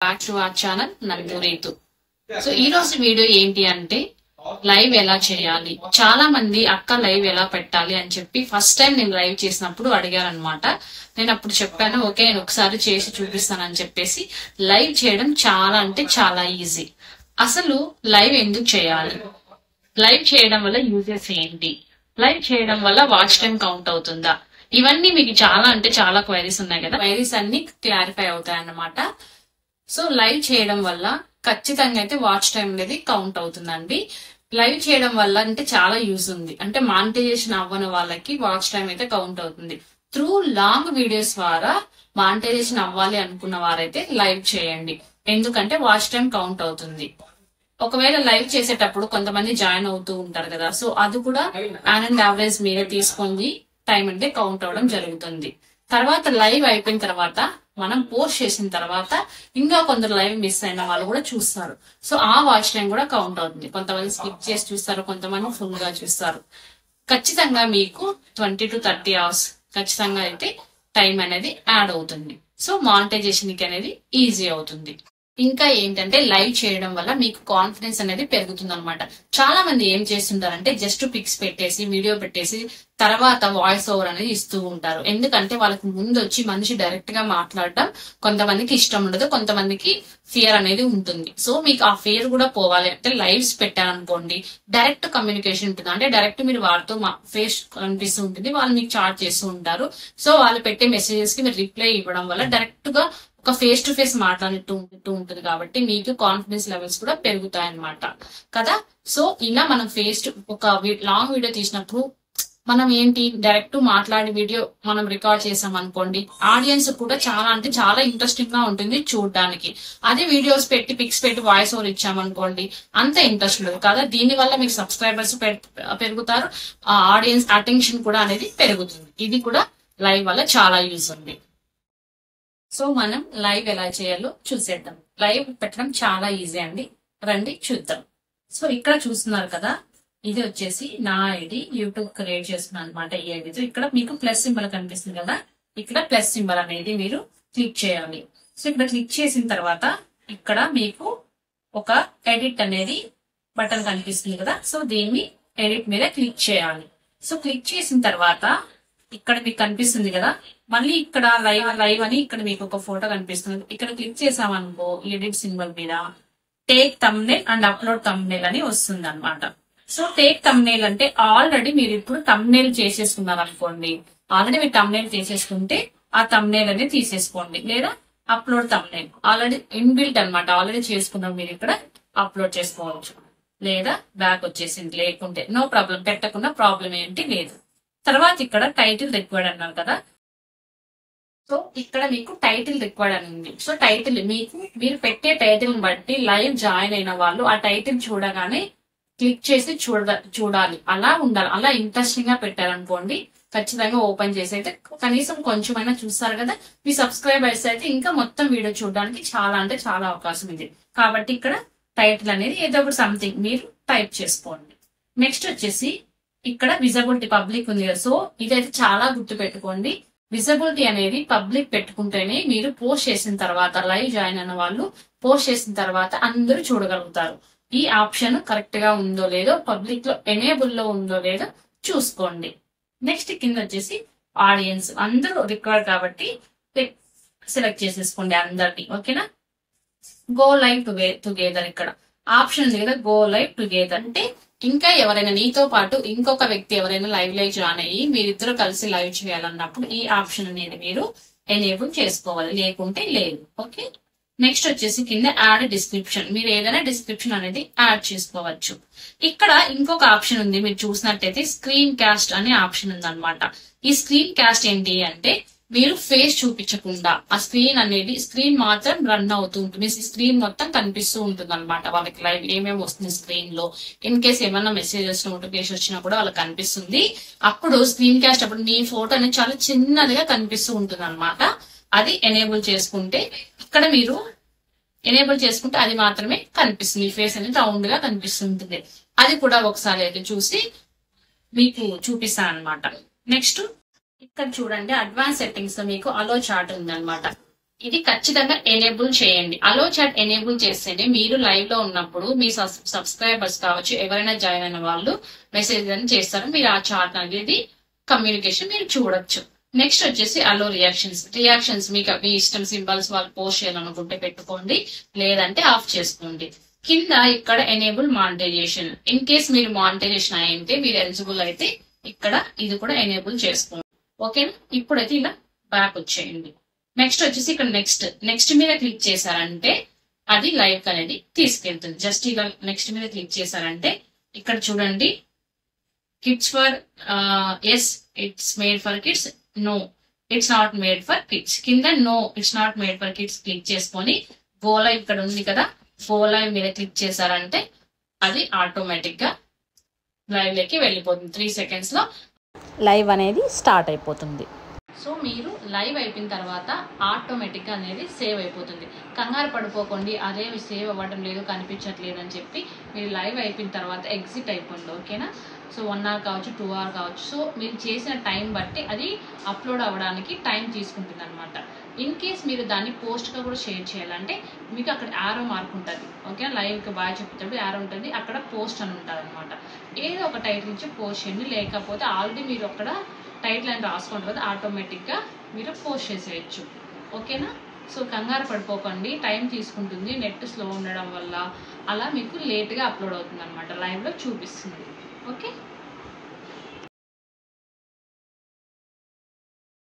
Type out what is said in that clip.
Back to our channel నందు Ritu. So ఈ రోజు వీడియో ఏంటి అంటే లైవ్ ఎలా చేయాలి. చాలా మంది అక్క లైవ్ ఎలా పెట్టాలి అని చెప్పి ఫస్ట్ టైం నేను లైవ్ చేసినప్పుడు అడిగారనమాట. నేను అప్పుడు చెప్పాను ఓకే నేను ఒకసారి చేసి చూపిస్తానని చెప్పేసి. లైవ్ చేయడం చాలా అంటే చాలా ఈజీ. అసలు లైవ్ ఎందుకు చేయాలి, లైవ్ చేయడం వల్ల యూజెస్ ఏంటి, లైవ్ చేయడం వల్ల వాచ్ టైం కౌంట్ అవుతుందా, ఇవన్నీ మీకు చాలా అంటే చాలా క్వైరీస్ ఉన్నాయి కదా. క్వైరీస్ అన్ని క్లారిఫై అవుతాయి అన్నమాట. సో లైవ్ చేయడం వల్ల ఖచ్చితంగా అయితే వాచ్ టైం అనేది కౌంట్ అవుతుందండి. లైవ్ చేయడం వల్ల అంటే చాలా యూజ్ ఉంది. అంటే మానిటైజేషన్ అవ్వని వాళ్ళకి వాచ్ టైం అయితే కౌంట్ అవుతుంది. త్రూ లాంగ్ వీడియోస్ ద్వారా మానిటైజేషన్ అవ్వాలి అనుకున్న వారైతే లైవ్ చేయండి, ఎందుకంటే వాచ్ టైం కౌంట్ అవుతుంది. ఒకవేళ లైవ్ చేసేటప్పుడు కొంతమంది జాయిన్ అవుతూ ఉంటారు కదా, సో అది కూడా ఆనంద్ యావరేజ్ మీరే తీసుకొని టైం అంటే కౌంట్ అవడం జరుగుతుంది. తర్వాత లైవ్ అయిపోయిన తర్వాత మనం పోస్ట్ చేసిన తర్వాత ఇంకా కొందరు లైవ్ మిస్ అయిన వాళ్ళు కూడా చూస్తారు. సో ఆ వాచ్ టైం కూడా కౌంట్ అవుతుంది. కొంతమంది స్కిప్ చేసి చూస్తారు, కొంతమంది ఫుల్ గా చూస్తారు. ఖచ్చితంగా మీకు 20 to 30 hours ఖచ్చితంగా అయితే టైం అనేది యాడ్ అవుతుంది. సో మానిటైజేషన్ కి అనేది ఈజీ అవుతుంది. ఇంకా ఏంటంటే లైవ్ చేయడం వల్ల మీకు కాన్ఫిడెన్స్ అనేది పెరుగుతుంది అనమాట. చాలా మంది ఏం చేస్తుంటారంటే జస్ట్ పిక్స్ పెట్టేసి వీడియో పెట్టేసి తర్వాత వాయిస్ ఓవర్ అనేది ఇస్తూ ఉంటారు. ఎందుకంటే వాళ్ళకి ముందు వచ్చి మనిషి డైరెక్ట్ గా మాట్లాడడం కొంతమందికి ఇష్టం ఉండదు, కొంతమందికి ఫియర్ అనేది ఉంటుంది. సో మీకు ఆ ఫియర్ కూడా పోవాలి అంటే లైవ్స్ పెట్టారనుకోండి, డైరెక్ట్ కమ్యూనికేషన్ ఉంటుంది. అంటే డైరెక్ట్ మీరు వాళ్ళతో ఫేస్ కనిపిస్తూ ఉంటుంది, వాళ్ళు మీకు చాట్ చేస్తూ ఉంటారు. సో వాళ్ళు పెట్టే మెసేజెస్ కి మీరు రిప్లై ఇవ్వడం వల్ల డైరెక్ట్ గా ఒక ఫేస్ టు ఫేస్ మాట్లాడుతూ ఉంటుంది కాబట్టి మీకు కాన్ఫిడెన్స్ లెవెల్స్ కూడా పెరుగుతాయి అన్నమాట కదా. సో ఇలా మనం ఒక లాంగ్ వీడియో తీసినప్పుడు మనం ఏంటి డైరెక్ట్ మాట్లాడి వీడియో మనం రికార్డ్ చేసాం అనుకోండి, ఆడియన్స్ కూడా చాలా అంటే చాలా ఇంట్రెస్టింగ్ గా ఉంటుంది చూడడానికి. అదే వీడియోస్ పెట్టి పిక్స్ పెట్టి వాయిస్ ఓవర్ ఇచ్చామనుకోండి అంత ఇంట్రెస్ట్ ఉండదు కదా. దీని వల్ల మీకు సబ్స్క్రైబర్స్ పెరుగుతారు, ఆడియన్స్ అటెన్షన్ కూడా అనేది పెరుగుతుంది. ఇది కూడా లైవ్ వల్ల చాలా యూజ్ ఉంది. సో మనం లైవ్ ఎలా చేయాలో చూసేద్దాం. లైవ్ పెట్టడం చాలా ఈజీ అండి, రండి చూద్దాం. సో ఇక్కడ చూస్తున్నారు కదా, ఇది వచ్చేసి నా ఐడి, యూట్యూబ్ క్రియేట్ చేస్తున్నాను అనమాట. ఈ ఐడితో ఇక్కడ మీకు ప్లస్ సింబల్ కనిపిస్తుంది కదా, ఇక్కడ ప్లస్ సింబల్ అనేది మీరు క్లిక్ చేయాలి. సో ఇక్కడ క్లిక్ చేసిన తర్వాత ఇక్కడ మీకు ఒక ఎడిట్ అనేది బటన్ కనిపిస్తుంది కదా, సో దీన్ని ఎడిట్ మీద క్లిక్ చేయాలి. సో క్లిక్ చేసిన తర్వాత ఇక్కడ మీకు కనిపిస్తుంది కదా, మళ్ళీ ఇక్కడ లైవ్ అని ఇక్కడ మీకు ఒక ఫోటో కనిపిస్తుంది. ఇక్కడ క్లిక్ చేసామనుకో ఎడిట్ సింబల్ మీద take thumbnail and upload thumbnail అని వస్తుంది అనమాట. సో టేక్ థంబ్నెయిల్ అంటే ఆల్రెడీ మీరు ఇప్పుడు థంబ్నెయిల్ చేసేసుకున్నారు అనుకోండి, ఆల్రెడీ మీరు థంబ్నెయిల్ చేసేసుకుంటే ఆ థంబ్నెయిల్ అనేది తీసేసుకోండి. లేదా అప్లోడ్ థంబ్నెయిల్ ఆల్రెడీ ఇన్బిల్ట్ అనమాట, ఆల్రెడీ చేసుకున్నాం, మీరు ఇక్కడ అప్లోడ్ చేసుకోవచ్చు. లేదా బ్యాక్ వచ్చేసింది, లేకుంటే నో ప్రాబ్లం, పెట్టకుండా ప్రాబ్లం ఏంటి లేదు. తర్వాత ఇక్కడ టైటిల్ రిక్వైర్డ్ అన్నారు కదా, సో ఇక్కడ మీకు టైటిల్ రిక్వైర్డ్ అని ఉంది. సో టైటిల్ మీరు పెట్టే టైటిల్ బట్టి లైవ్ జాయిన్ అయిన వాళ్ళు ఆ టైటిల్ చూడగానే క్లిక్ చేసి చూడాలి, అలా ఉండాలి. అలా ఇంట్రెస్టింగ్ గా పెట్టారనుకోండి ఖచ్చితంగా ఓపెన్ చేసి అయితే కనీసం కొంచెమైనా చూస్తారు కదా. మీ సబ్స్క్రైబర్స్ అయితే ఇంకా మొత్తం వీడియో చూడడానికి చాలా అంటే చాలా అవకాశం ఉంది. కాబట్టి ఇక్కడ టైటిల్ అనేది ఏదో ఒకటి సంథింగ్ మీరు టైప్ చేసుకోండి. నెక్స్ట్ వచ్చేసి ఇక్కడ విజిబిలిటీ పబ్లిక్ ఉంది కదా, సో ఇదైతే చాలా గుర్తు పెట్టుకోండి. విజిబిలిటీ అనేది పబ్లిక్ పెట్టుకుంటేనే మీరు పోస్ట్ చేసిన తర్వాత లైవ్ జాయిన్ అయిన వాళ్ళు పోస్ట్ చేసిన తర్వాత అందరూ చూడగలుగుతారు. ఈ ఆప్షన్ కరెక్ట్ గా ఉందో లేదో, పబ్లిక్ లో ఎనేబుల్ లో ఉందో లేదో చూసుకోండి. నెక్స్ట్ కింద వచ్చేసి ఆడియన్స్ అందరూ రికార్డ్ కాబట్టి సెలెక్ట్ చేసేసుకోండి అందరినీ, ఓకేనా. గో లైవ్ టుగెదర్ ఇక్కడ ఆప్షన్ ఉంది కదా, గో లైవ్ టుగెదర్ అంటే ఇంకా ఎవరైనా నీతో పాటు ఇంకొక వ్యక్తి ఎవరైనా లైవ్ జాయిన్ అయ్యి మీరిద్దరు కలిసి లైవ్ చేయాలన్నప్పుడు ఈ ఆప్షన్ అనేది మీరు ఎనేబుల్ చేసుకోవాలి, లేకుంటే లేదు. ఓకే. నెక్స్ట్ వచ్చేసి కింద యాడ్ డిస్క్రిప్షన్, మీరు ఏదైనా డిస్క్రిప్షన్ అనేది యాడ్ చేసుకోవచ్చు. ఇక్కడ ఇంకొక ఆప్షన్ ఉంది, మీరు చూసినట్టయితే స్క్రీన్ కాస్ట్ అనే ఆప్షన్ ఉంది అనమాట. ఈ స్క్రీన్ కాస్ట్ ఏంటి అంటే మీరు ఫేస్ చూపించకుండా ఆ స్క్రీన్ మాత్రం రన్ అవుతూ ఉంటుంది, స్క్రీన్ మొత్తం కనిపిస్తూ ఉంటుంది అనమాట. వాళ్ళకి లైవ్ ఏమేమి వస్తుంది స్క్రీన్ లో, ఇన్ కేస్ ఏమైనా మెసేజెస్ నోటిఫికేషన్ వచ్చినా కూడా వాళ్ళకి కనిపిస్తుంది. అప్పుడు స్క్రీన్ కాస్ట్ అప్పుడు నీ ఫోటో అనేది చాలా చిన్నదిగా కనిపిస్తూ ఉంటుంది అనమాట. అది ఎనేబుల్ చేసుకుంటే ఇక్కడ మీరు ఎనేబుల్ చేసుకుంటే అది మాత్రమే కనిపిస్తుంది, ఫేస్ అనేది రౌండ్ గా కనిపిస్తుంటుంది. అది కూడా ఒకసారి అయితే చూసి మీకు చూపిస్తాను అనమాట. నెక్స్ట్ ఇక్కడ చూడండి అడ్వాన్స్ సెట్టింగ్స్ లో మీకు అలో చాట్ ఉంది అనమాట. ఇది ఖచ్చితంగా ఎనేబుల్ చేయండి. అలో చాట్ ఎనేబుల్ చేస్తేనే మీరు లైవ్ లో ఉన్నప్పుడు మీ సబ్స్క్రైబర్స్ కావచ్చు, ఎవరైనా జాయిన్ అయిన వాళ్ళు మెసేజ్ అని చేస్తారు. మీరు ఆ చాట్ అనేది కమ్యూనికేషన్ మీరు చూడొచ్చు. నెక్స్ట్ వచ్చేసి అలో రియాక్షన్స్ మీకు మీ ఇష్టం సింబల్స్ వాళ్ళు పోస్ట్ చేయాలనుకుంటే పెట్టుకోండి, లేదంటే ఆఫ్ చేసుకోండి. కింద ఇక్కడ ఎనేబుల్ మానిటైజేషన్. ఇన్ కేస్ మీరు మానిటైజేషన్ అయ్యింటే మీరు ఎలిజిబుల్ అయితే ఇక్కడ ఇది కూడా ఎనేబుల్ చేసుకోండి. ఓకేనా? ఇప్పుడైతే ఇలా బ్యాక్ వచ్చేయండి. నెక్స్ట్ వచ్చేసి ఇక్కడ నెక్స్ట్ మీద క్లిక్ చేశారంటే అది లైవ్ అనేది తీసుకెళ్తుంది. జస్ట్ ఇలా నెక్స్ట్ మీద క్లిక్ చేశారంటే ఇక్కడ చూడండి, kids for yes it's made for kids, no it's not made for kids. కింద no it's not made for kids click చేసుకొని గో లైవ్ ఇక్కడ ఉంది కదా, గో లైవ్ మీద క్లిక్ చేశారంటే అది ఆటోమేటిక్ గా లైవ్ లోకి వెళ్ళిపోతుంది. 3 seconds లో లైవ్ అనేది స్టార్ట్ అయిపోతుంది. సో మీరు లైవ్ అయిపోయిన తర్వాత ఆటోమేటిక్ గా అనేది సేవ్ అయిపోతుంది. కంగారు పడిపోకండి, అదే సేవ్ అవ్వడం లేదు కనిపించట్లేదు అని చెప్పి మీరు లైవ్ అయిపోయిన తర్వాత ఎగ్జిట్ అయిపోండి. ఓకేనా? సో 1 hour కావచ్చు, 2 hour కావచ్చు. సో మీరు చేసిన టైం బట్టి అది అప్లోడ్ అవ్వడానికి టైం తీసుకుంటుంది అనమాట. ఇన్ కేస్ మీరు దాన్ని పోస్ట్ గా కూడా షేర్ చేయాలంటే మీకు అక్కడ యారో మార్క్ ఉంటుంది. ఓకే, లైవ్ కి బాగా చెప్తాడు, యారో ఉంటుంది, అక్కడ పోస్ట్ అని ఉంటుంది అనమాట. ఏదో ఒక టైటిల్ నుంచి పోస్ట్ చేయండి, లేకపోతే ఆల్రెడీ మీరు అక్కడ టైటిల్ అని రాసుకోండి కదా, ఆటోమేటిక్ గా మీరు పోస్ట్ చేసేయచ్చు. ఓకేనా? సో కంగారు పడిపోకండి, టైం తీసుకుంటుంది, నెట్ స్లో ఉండడం వల్ల అలా మీకు లేట్ గా అప్లోడ్ అవుతుంది అనమాట, లైవ్ లో చూపిస్తుంది. ఓకే.